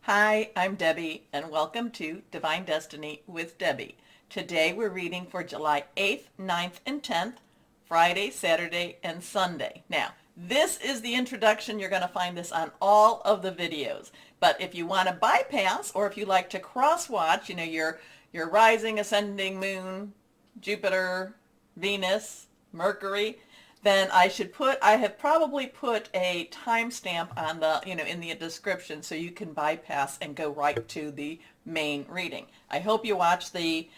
Hi, I'm Debbie, and welcome to Divine Destiny with Debbie. Today we're reading for July 8th, 9th, and 10th, Friday, Saturday, and Sunday. Now, this is the introduction. You're going to find this on all of the videos. But if you want to bypass, or if you like to cross-watch, your rising, ascending moon, Jupiter, Venus, Mercury, then I have probably put a timestamp on in the description so you can bypass and go right to the main reading. I hope you watch the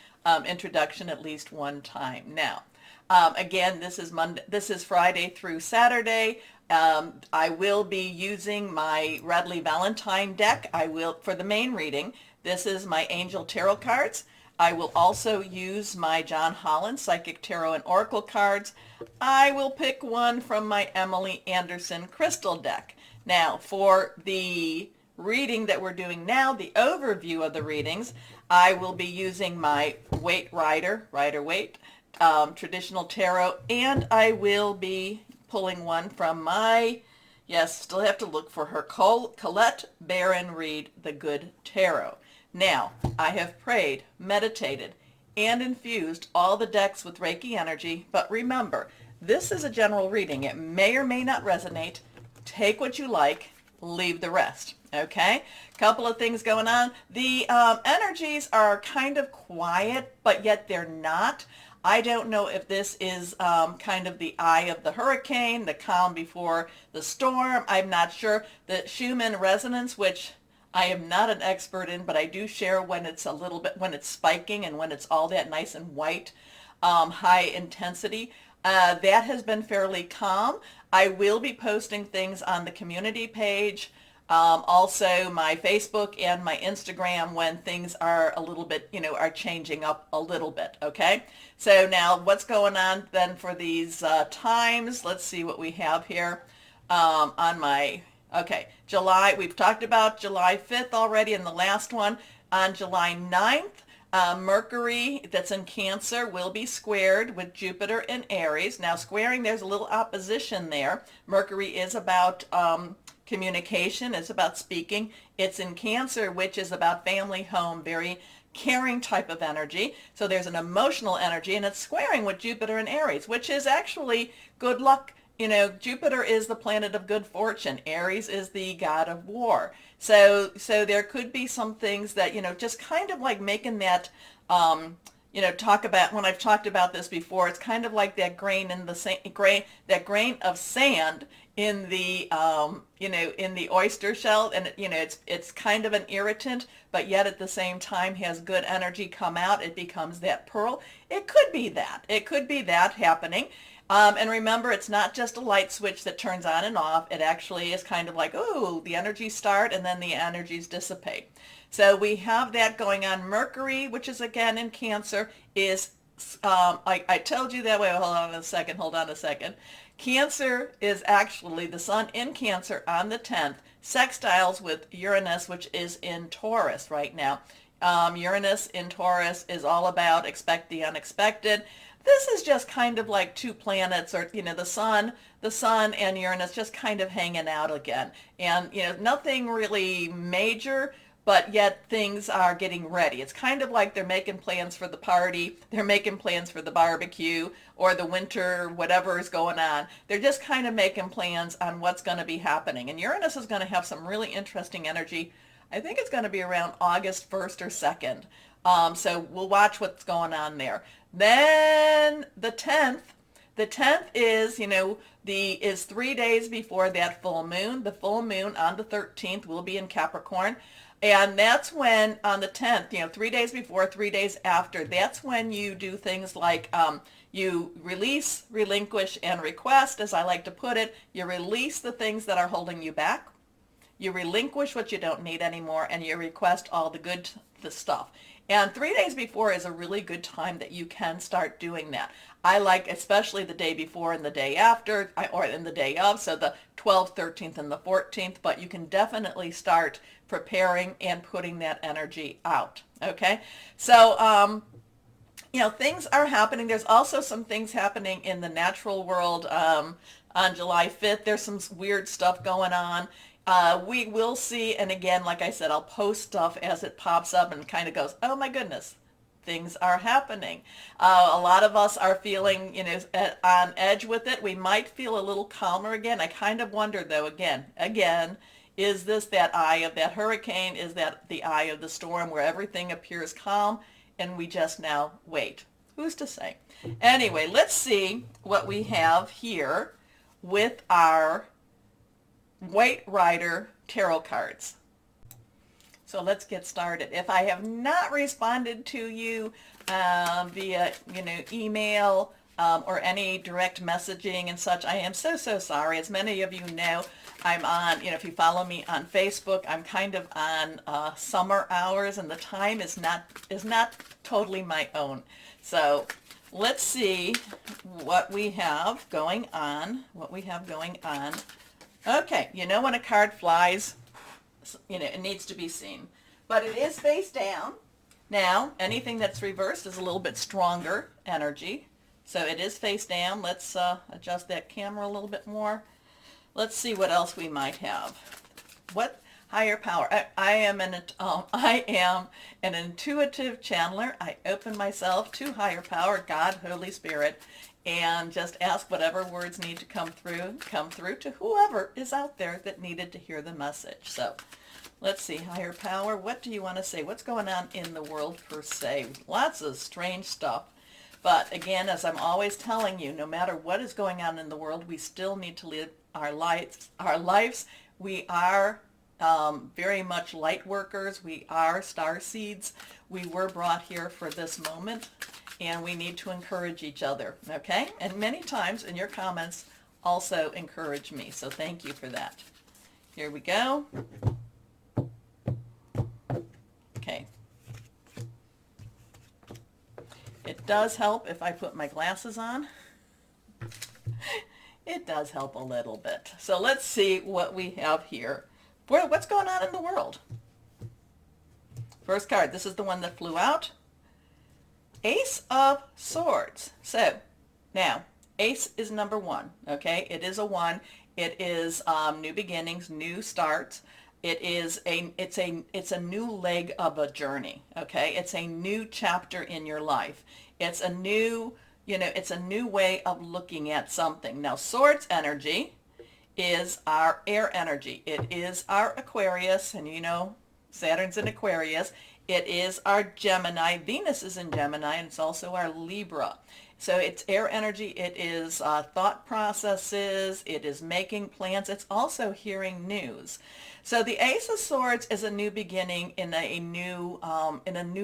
introduction at least one time. Now, again, this is Friday through Saturday. I will be using my Radley Valentine deck. For the main reading. This is my Angel Tarot cards. I will also use my John Holland Psychic Tarot and Oracle cards. I will pick one from my Emily Anderson Crystal deck. Now, for the reading that we're doing now, the overview of the readings, I will be using my Rider-Waite Traditional Tarot, and I will be pulling one from my, yes, still have to look for her, Colette Baron Reed, the Good Tarot. Now, I have prayed, meditated, and infused all the decks with Reiki energy, but remember, this is a general reading. It may or may not resonate. Take what you like, leave the rest, okay? Couple of things going on. The energies are kind of quiet, but yet they're not. I don't know if this is kind of the eye of the hurricane, the calm before the storm. I'm not sure. The Schumann resonance, which I am not an expert in, but I do share when it's when it's spiking and when it's all that nice and white, high intensity. That has been fairly calm. I will be posting things on the community page, also my Facebook and my Instagram when things are a little bit, are changing up a little bit, okay? So now what's going on then for these times? Let's see what we have here on my... Okay, we've talked about July 5th already in the last one. On July 9th, Mercury, that's in Cancer, will be squared with Jupiter in Aries. Now, squaring, there's a little opposition there. Mercury is about communication, it's about speaking. It's in Cancer, which is about family, home, very caring type of energy. So there's an emotional energy, and it's squaring with Jupiter in Aries, which is actually good luck. Jupiter is the planet of good fortune. Aries is the god of war. So there could be some things that, just kind of like making that, talk about, when I've talked about this before, it's kind of like that grain in the that grain of sand in the, in the oyster shell. And, it's kind of an irritant, but yet at the same time has good energy come out. It becomes that pearl. It could be that. It could be that happening. And remember, it's not just a light switch that turns on and off. It actually is kind of like, oh, the energies start and then the energies dissipate. So we have that going on. Mercury, which is again in Cancer, is, I told you that way. Hold on a second. Cancer is actually the sun in Cancer on the 10th, sextiles with Uranus, which is in Taurus right now. Uranus in Taurus is all about expect the unexpected. This is just kind of like two planets, or, the sun and Uranus just kind of hanging out again. And, nothing really major, but yet things are getting ready. It's kind of like they're making plans for the party. They're making plans for the barbecue or the winter, whatever is going on. They're just kind of making plans on what's going to be happening. And Uranus is going to have some really interesting energy. I think it's going to be around August 1st or 2nd. So we'll watch what's going on there. Then the 10th is, is 3 days before that full moon. The full moon on the 13th will be in Capricorn. And that's when, on the 10th, 3 days before, 3 days after, that's when you do things like you release, relinquish, and request, as I like to put it. You release the things that are holding you back. You relinquish what you don't need anymore, and you request all the stuff. And 3 days before is a really good time that you can start doing that. I like especially the day before and the day after, or in the day of, so the 12th, 13th, and the 14th, but you can definitely start preparing and putting that energy out, okay? So, things are happening. There's also some things happening in the natural world. On July 5th, there's some weird stuff going on. We will see, and again, like I said, I'll post stuff as it pops up and kind of goes, oh my goodness, things are happening. A lot of us are feeling, on edge with it. We might feel a little calmer again. I kind of wonder, though, again, is this that eye of that hurricane? Is that the eye of the storm where everything appears calm and we just now wait? Who's to say? Anyway, let's see what we have here with our White Rider tarot cards. So let's get started. If I have not responded to you via email or any direct messaging and such, I am so sorry. As many of you know, I'm on, if you follow me on Facebook, I'm kind of on summer hours, and the time is not totally my own. So let's see what we have going on. Okay, when a card flies, it needs to be seen. But it is face down. Now, anything that's reversed is a little bit stronger energy. So it is face down. Let's adjust that camera a little bit more. Let's see what else we might have. What higher power? I am an intuitive channeler. I open myself to higher power, God, Holy Spirit, and just ask whatever words need to come through to whoever is out there that needed to hear the message. So let's see, higher power, what do you want to say? What's going on in the world per se? Lots of strange stuff. But again, as I'm always telling you, no matter what is going on in the world, we still need to live our lives. We are very much light workers. We are star seeds. We were brought here for this moment, and we need to encourage each other, okay? And many times in your comments also encourage me, so thank you for that. Here we go. Okay. It does help if I put my glasses on. It does help a little bit. So let's see what we have here. What's going on in the world? First card, this is the one that flew out. Ace of Swords. So now, Ace is number one, okay? It is a one. It is new beginnings, new starts. It's a new leg of a journey, okay? It's a new chapter in your life. It's a new, it's a new way of looking at something. Now, Swords energy is our air energy. It is our Aquarius, and Saturn's in Aquarius. It is our Gemini. Venus is in Gemini, and it's also our Libra. So it's air energy. It is thought processes. It is making plans. It's also hearing news. So the Ace of Swords is a new beginning in a new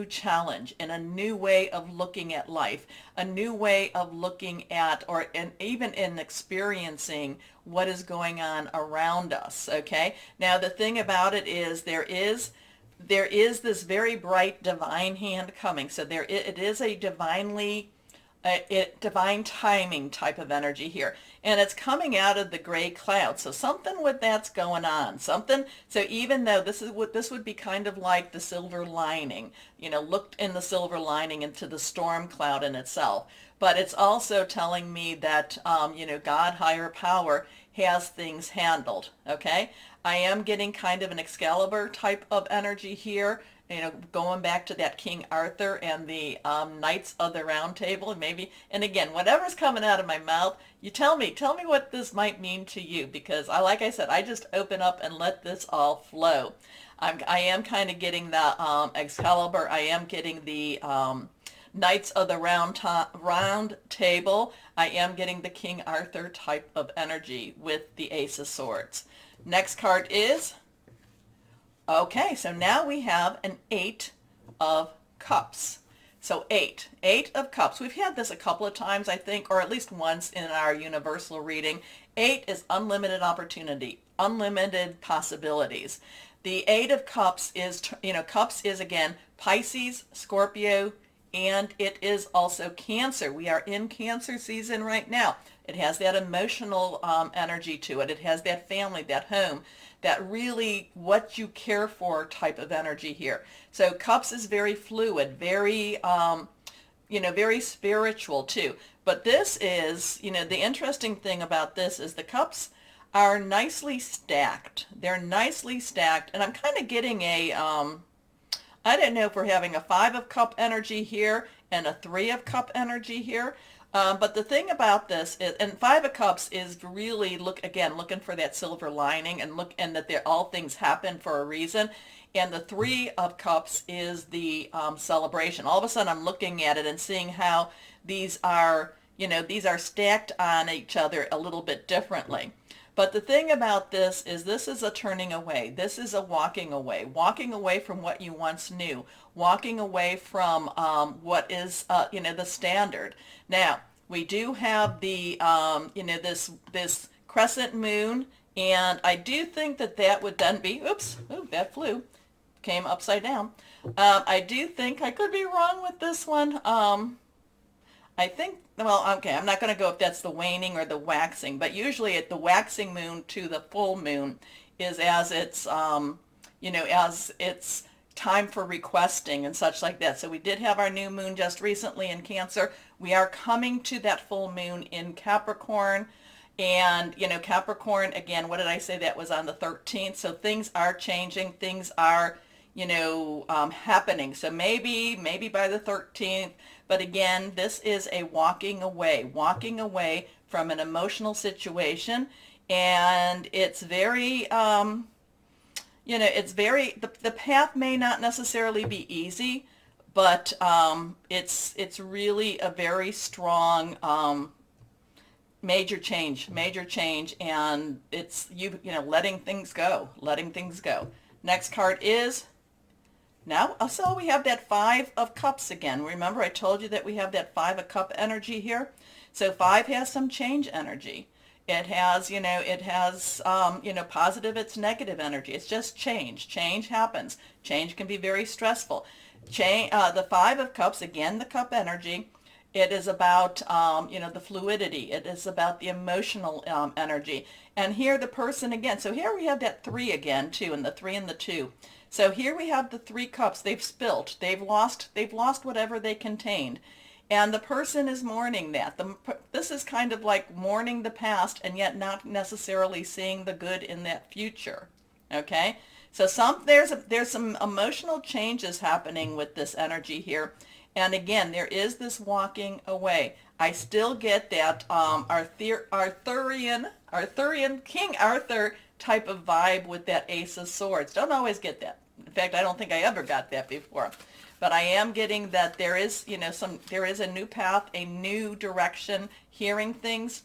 challenge, in a new way of looking at life, a new way of looking at, and even in experiencing what is going on around us. Okay. Now the thing about it is there is this very bright divine hand coming. So it is a divine timing type of energy here, and it's coming out of the gray cloud. So something with that's going on. So even though this would be kind of like the silver lining, looked in the silver lining into the storm cloud in itself. But it's also telling me that God, higher power, has things handled. Okay, I am getting kind of an Excalibur type of energy here. Going back to that King Arthur and the Knights of the Round Table, and again, whatever's coming out of my mouth, you tell me what this might mean to you, because like I said, I just open up and let this all flow. I am kind of getting the Excalibur. I am getting the Knights of the Round Table. I am getting the King Arthur type of energy with the Ace of Swords. Next card is... Okay, so now we have an Eight of Cups. So eight of Cups. We've had this a couple of times, I think, or at least once in our universal reading. 8 is unlimited opportunity, unlimited possibilities. The Eight of Cups is, Cups is again Pisces, Scorpio, and it is also Cancer. We are in Cancer season right now. It has that emotional energy to it. It has that family, that home, that really what you care for type of energy here. So Cups is very fluid, very, very spiritual too. But this is, the interesting thing about this is the Cups are nicely stacked. They're nicely stacked, and I'm kind of getting a, I don't know if we're having a 5 of cup energy here and a 3 of cup energy here. But the thing about this is, and 5 of cups is really looking for that silver lining and that all things happen for a reason. And the 3 of cups is the celebration. All of a sudden I'm looking at it and seeing how these are, these are stacked on each other a little bit differently. But the thing about this is a turning away. This is a walking away from what you once knew, walking away from what is, the standard. Now, we do have the, this crescent moon, and I do think that would then be, oops, that came upside down. I do think, I could be wrong with this one. I think, well, okay, I'm not going to go if that's the waning or the waxing, but usually at the waxing moon to the full moon is as it's, as it's time for requesting and such like that. So we did have our new moon just recently in Cancer. We are coming to that full moon in Capricorn. And, Capricorn, again, what did I say? That was on the 13th. So things are changing. Things are, happening. So maybe by the 13th. But again, this is a walking away from an emotional situation. And it's very, it's very, the path may not necessarily be easy, but it's really a very strong major change, and it's letting things go. Next card is, now, so we have that 5 of cups again. Remember I told you that we have that 5 of cup energy here? So 5 has some change energy. It has, positive, it's negative energy. It's just change. Change happens. Change can be very stressful. The 5 of cups, again, the cup energy, it is about, the fluidity. It is about the emotional energy. And here the person again. So here we have that 3 again, too, and the 3 and the 2. So here we have the 3 cups. They've spilt. They've lost whatever they contained. And the person is mourning that. This is kind of like mourning the past and yet not necessarily seeing the good in that future. Okay? So there's some emotional changes happening with this energy here. And again, there is this walking away. I still get that Arthurian King Arthur type of vibe with that Ace of Swords. Don't always get that. In fact, I don't think I ever got that before. But I am getting that there is, there is a new path, a new direction, hearing things.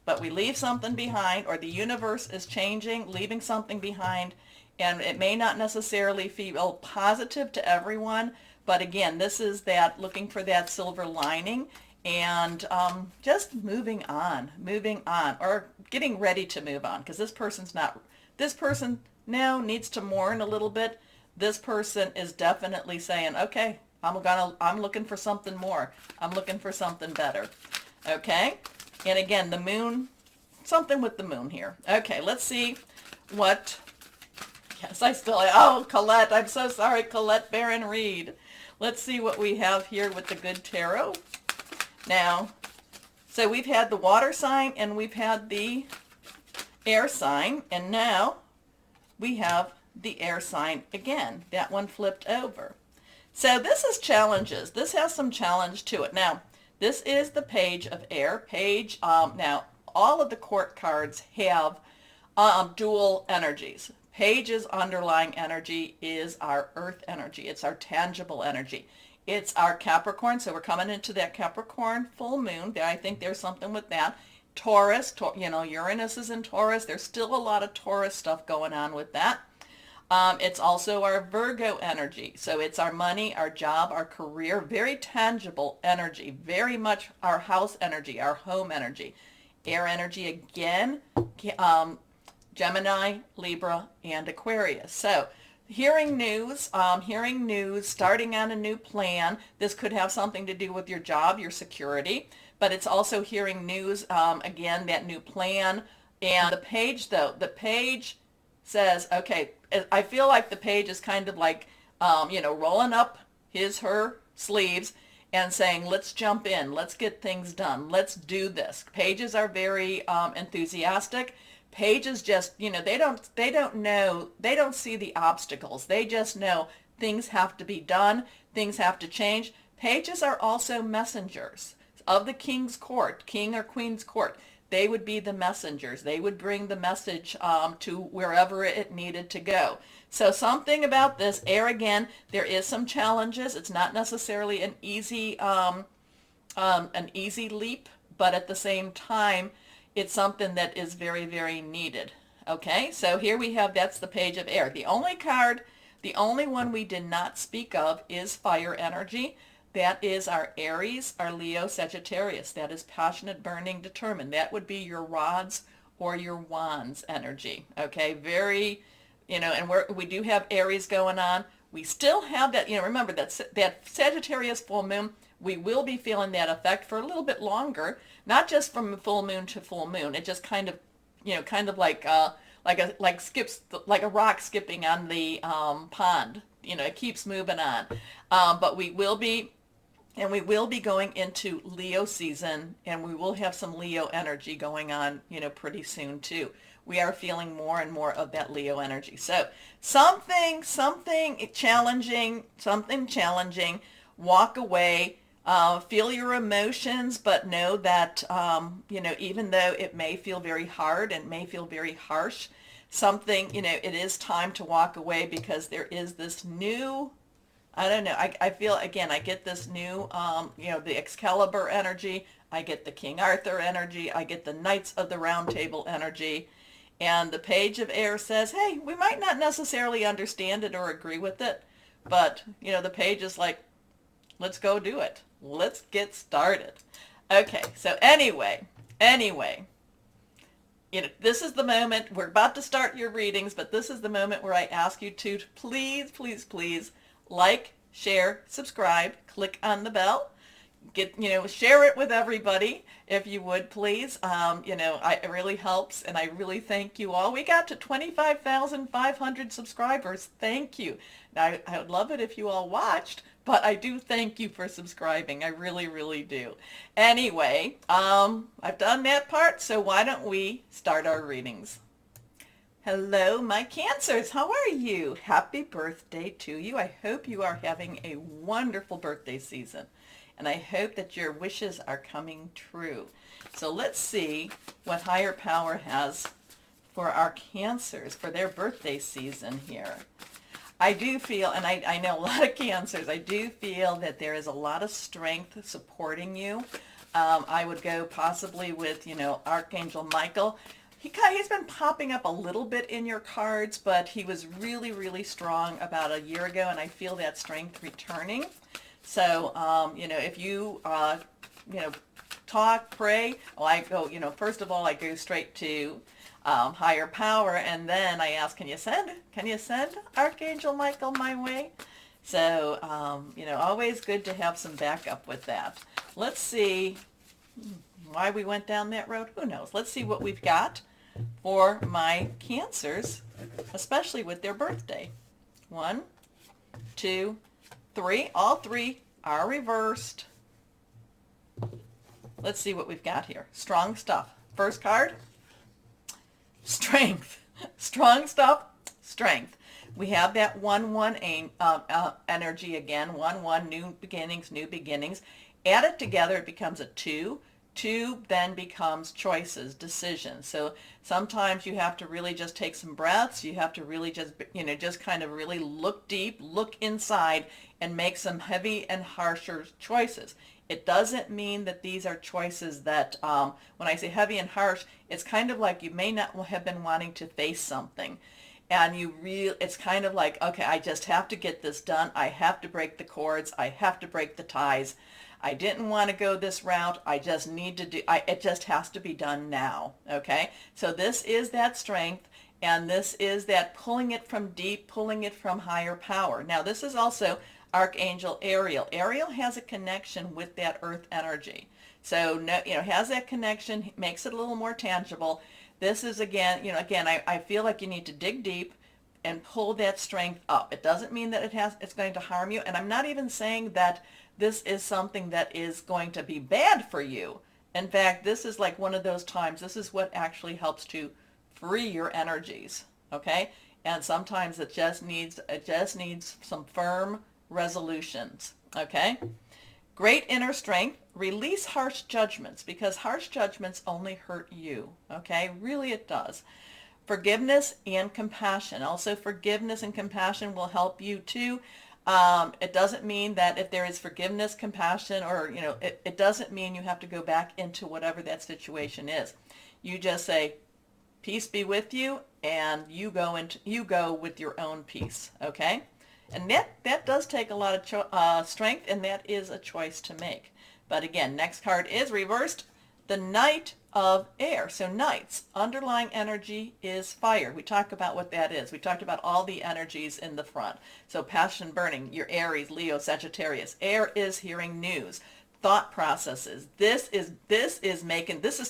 But we leave something behind, or the universe is changing, leaving something behind, and it may not necessarily feel positive to everyone, but again, this is that looking for that silver lining and just moving on, or getting ready to move on, because this person now needs to mourn a little bit. This person is definitely saying, okay, I'm looking for something more. I'm looking for something better. Okay? And again, the moon, something with the moon here. Okay, let's see what, Colette, I'm so sorry, Colette Barron Reed. Let's see what we have here with the good tarot. Now, so we've had the water sign and we've had the air sign, and now we have the air sign again. That one flipped over. So this is challenges. This has some challenge to it. Now, this is the page of air. Now, all of the court cards have dual energies. Page's underlying energy is our earth energy. It's our tangible energy. It's our Capricorn. So we're coming into that Capricorn full moon. I think there's something with that. Taurus, Uranus is in Taurus. There's still a lot of Taurus stuff going on with that. It's also our Virgo energy. So it's our money, our job, our career, very tangible energy, very much our house energy, our home energy. Air energy again, Gemini, Libra, and Aquarius. So hearing news, starting on a new plan. This could have something to do with your job, your security, but it's also hearing news, again, that new plan. And the page, though, the page says, okay, I feel like the page is kind of like, rolling up her sleeves and saying, let's jump in, let's get things done, let's do this. Pages are very enthusiastic. Pages just, they don't know, they don't see the obstacles. They just know things have to be done, things have to change. Pages are also messengers of the king's court, king or queen's court. They would be the messengers. They would bring the message to wherever it needed to go. So something about this air, again, there is some challenges. It's not necessarily an easy leap, but at the same time, it's something that is very, very needed. Okay, so here we have, that's the page of air. The only one we did not speak of is fire energy. That is our Aries, our Leo, Sagittarius. That is passionate, burning, determined. That would be your rods or your wands energy. Okay, very, and we do have Aries going on. We still have that, remember that Sagittarius full moon, we will be feeling that effect for a little bit longer, not just from full moon to full moon. It just kind of, like a rock skipping on the pond. It keeps moving on. But we will be going into Leo season, and we will have some Leo energy going on, pretty soon too. We are feeling more and more of that Leo energy. So something challenging, walk away, feel your emotions, but know that, even though it may feel very hard and may feel very harsh, it is time to walk away, because there is this new, I don't know, I feel, again, I get this new, the Excalibur energy, I get the King Arthur energy, I get the Knights of the Round Table energy, and the page of air says, hey, we might not necessarily understand it or agree with it, but, the page is like, let's go do it. Let's get started. Okay, so anyway, this is the moment, we're about to start your readings, but this is the moment where I ask you to please, please, please like, share, subscribe, click on the bell, share it with everybody if you would, please. It really helps, and I really thank you all. We got to 25,500 subscribers. Thank you. Now, I would love it if you all watched, but I do thank you for subscribing. I really, really do. Anyway, I've done that part, so why don't we start our readings? Hello, my Cancers. How are you? Happy birthday to you. I hope you are having a wonderful birthday season, and I hope that your wishes are coming true. So let's see what higher power has for our Cancers for their birthday season here. I do feel, and I know a lot of Cancers, I do feel that there is a lot of strength supporting you. I would go possibly with, Archangel Michael. He's been popping up a little bit in your cards, but he was really, really strong about a year ago, and I feel that strength returning. So, if you, talk, pray, I go, first of all, I go straight to higher power, and then I ask, can you send Archangel Michael my way? So, always good to have some backup with that. Let's see why we went down that road. Who knows? Let's see what we've got for my Cancers, especially with their birthday. 1, 2, 3. All 3 are reversed. Let's see what we've got here. Strong stuff. First card, strength. Strong stuff, strength. We have that 1-1 energy again. 1-1, new beginnings. Add it together, it becomes a 2. 2 then becomes choices, decisions. So sometimes you have to really just take some breaths. You have to really just kind of really look deep, look inside, and make some heavy and harsher choices. It doesn't mean that these are choices that, when I say heavy and harsh, it's kind of like you may not have been wanting to face something. And it's kind of like, okay, I just have to get this done. I have to break the cords. I have to break the ties. I didn't want to go this route. I just need to it just has to be done now. Okay. So this is that strength, and this is that pulling it from deep, pulling it from higher power. Now this is also Archangel Ariel. Ariel has a connection with that earth energy. So, has that connection, makes it a little more tangible. This is again, I feel like you need to dig deep, and pull that strength up. It doesn't mean that it's going to harm you. And I'm not even saying that this is something that is going to be bad for you. In fact, this is like one of those times, this is what actually helps to free your energies, okay? And sometimes it just needs some firm resolutions, okay? Great inner strength. Release harsh judgments, because harsh judgments only hurt you, okay? Really it does. Forgiveness and compassion. Also, forgiveness and compassion will help you too. It doesn't mean that if there is forgiveness, compassion, or, it doesn't mean you have to go back into whatever that situation is. You just say, peace be with you, and you go with your own peace, okay? And that does take a lot of strength, and that is a choice to make. But again, next card is reversed, the Knight of Air. So knights, underlying energy is fire. We talked about what that is. We talked about all the energies in the front. So passion burning, your Aries, Leo, Sagittarius. Air is hearing news, thought processes. This is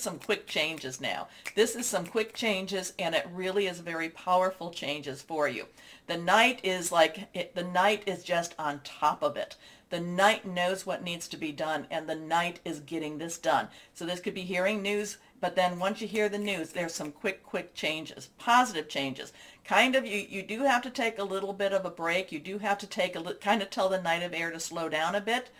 some quick changes now. This is some quick changes, and it really is very powerful changes for you. The Knight is the Knight is just on top of it. The Knight knows what needs to be done, and the Knight is getting this done. So this could be hearing news, but then once you hear the news, there's some quick changes, positive changes. Kind of, you do have to take a little bit of a break. You do have to kind of tell the Knight of Air to slow down a bit.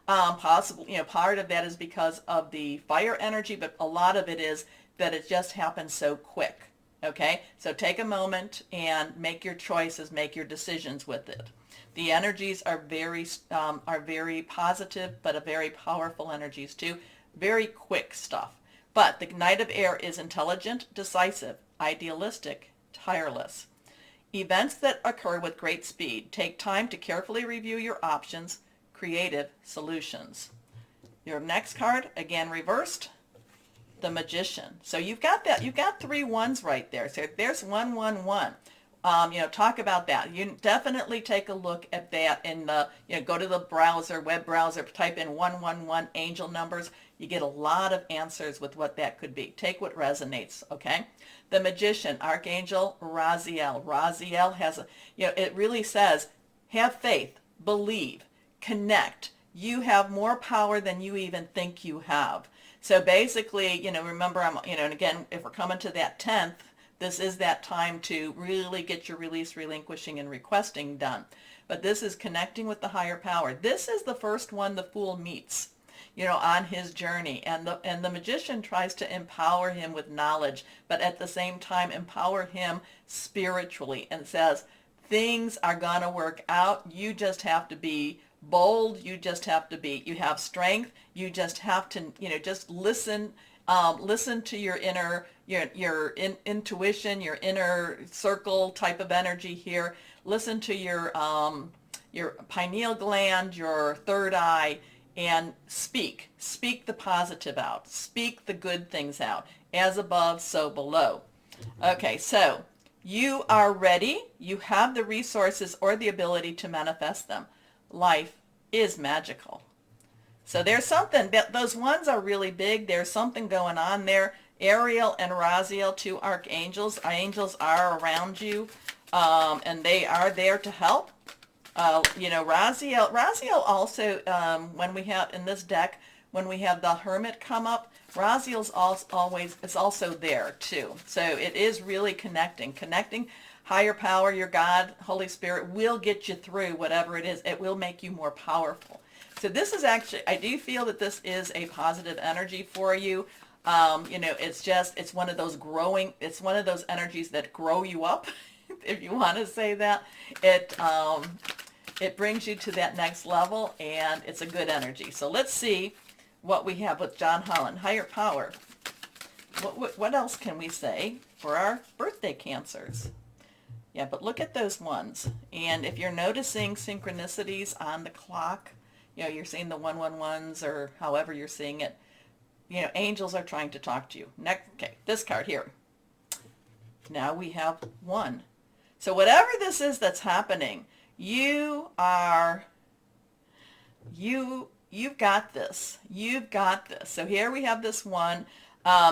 Possible, part of that is because of the fire energy, but a lot of it is that it just happens so quick. Okay, so take a moment and make your choices, make your decisions with it. The energies are very positive, but a very powerful energies too. Very quick stuff. But the Knight of Air is intelligent, decisive, idealistic, tireless. Events that occur with great speed. Take time to carefully review your options. Creative solutions. Your next card, again reversed, the Magician. So you've got 3 ones right there. So there's 111. Talk about that. You definitely take a look at that and go to the web browser, type in 111 angel numbers. You get a lot of answers with what that could be. Take what resonates, okay? The Magician, Archangel Raziel. Raziel has it really says, have faith, believe, connect. You have more power than you even think you have. So basically, remember, and again, if we're coming to that 10th, this is that time to really get your release, relinquishing, and requesting done. But this is connecting with the higher power. This is the first one the Fool meets, on his journey. And the Magician tries to empower him with knowledge, but at the same time empower him spiritually, and says, things are going to work out. You just have to be bold. You have strength. You just have to, just listen to your inner, your intuition, your inner circle type of energy here. Listen to your pineal gland, your third eye, and speak the positive out. Speak the good things out. As above, so below. Okay, so you are ready. You have the resources or the ability to manifest them. Life is magical. So there's something, those ones are really big. There's something going on there. Ariel and Raziel, 2 archangels. Angels are around you, and they are there to help. Raziel also, when we have in this deck, when we have the Hermit come up, Raziel's also there too. So it is really connecting. Higher power, your God, Holy Spirit will get you through whatever it is. It will make you more powerful. So this is actually, I do feel that this is a positive energy for you. It's one of those energies that grow you up, if you want to say that. It brings you to that next level, and it's a good energy. So let's see what we have with John Holland. Higher power. What else can we say for our birthday Cancers? Yeah, but look at those ones. And if you're noticing synchronicities on the clock, you're seeing the 111s or however you're seeing it, angels are trying to talk to you. Next, okay, this card here. Now we have 1. So whatever this is that's happening, you've got this. You've got this. So here we have this 1.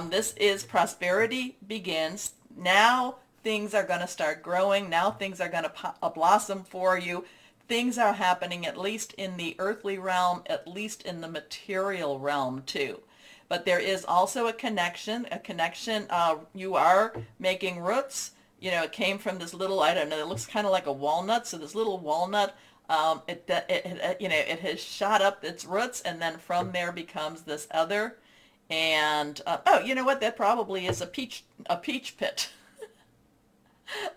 This is prosperity begins. Now things are going to start growing. Now things are going to blossom for you. Things are happening at least in the earthly realm, at least in the material realm too. But there is also a connection, you are making roots. You know, it came from this little, I don't know, it looks kind of like a walnut. So this little walnut, it has shot up its roots, and then from there becomes this other. And, oh, you know what? That probably is a peach pit.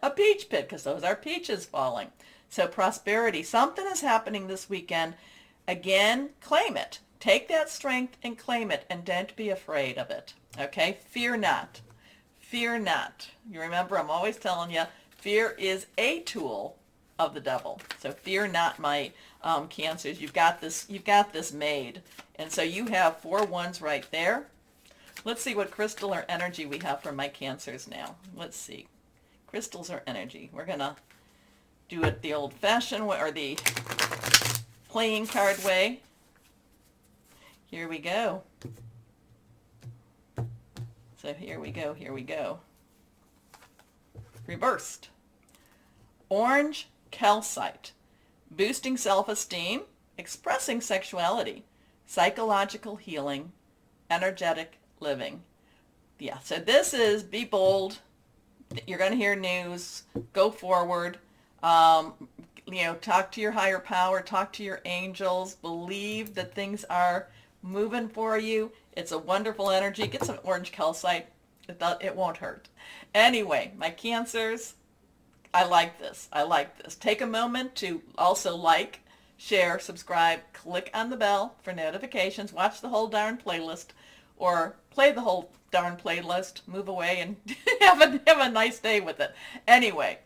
A peach pit, because those are peaches falling. So prosperity, something is happening this weekend. Again, claim it. Take that strength and claim it, and don't be afraid of it. Okay? Fear not. Fear not. You remember, I'm always telling you, fear is a tool of the devil. So fear not, my Cancers. You've got this made. And so you have 4 ones right there. Let's see what crystal or energy we have for my Cancers now. Let's see. Crystals or energy. We're going to do it the old-fashioned way, or the playing card way. Here we go. So here we go. Reversed. Orange calcite. Boosting self-esteem, expressing sexuality, psychological healing, energetic living. Yeah, so this is be bold. You're going to hear news. Go forward. Talk to your higher power. Talk to your angels. Believe that things are moving for you. It's a wonderful energy. Get some orange calcite. It won't hurt. Anyway, my Cancers, I like this. Take a moment to also like, share, subscribe, click on the bell for notifications, watch the whole darn playlist, or play the whole darn playlist, move away, and have a nice day with it. Anyway,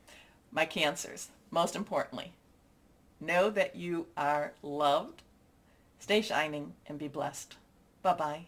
my Cancers, most importantly, know that you are loved. Stay shining and be blessed. Bye-bye.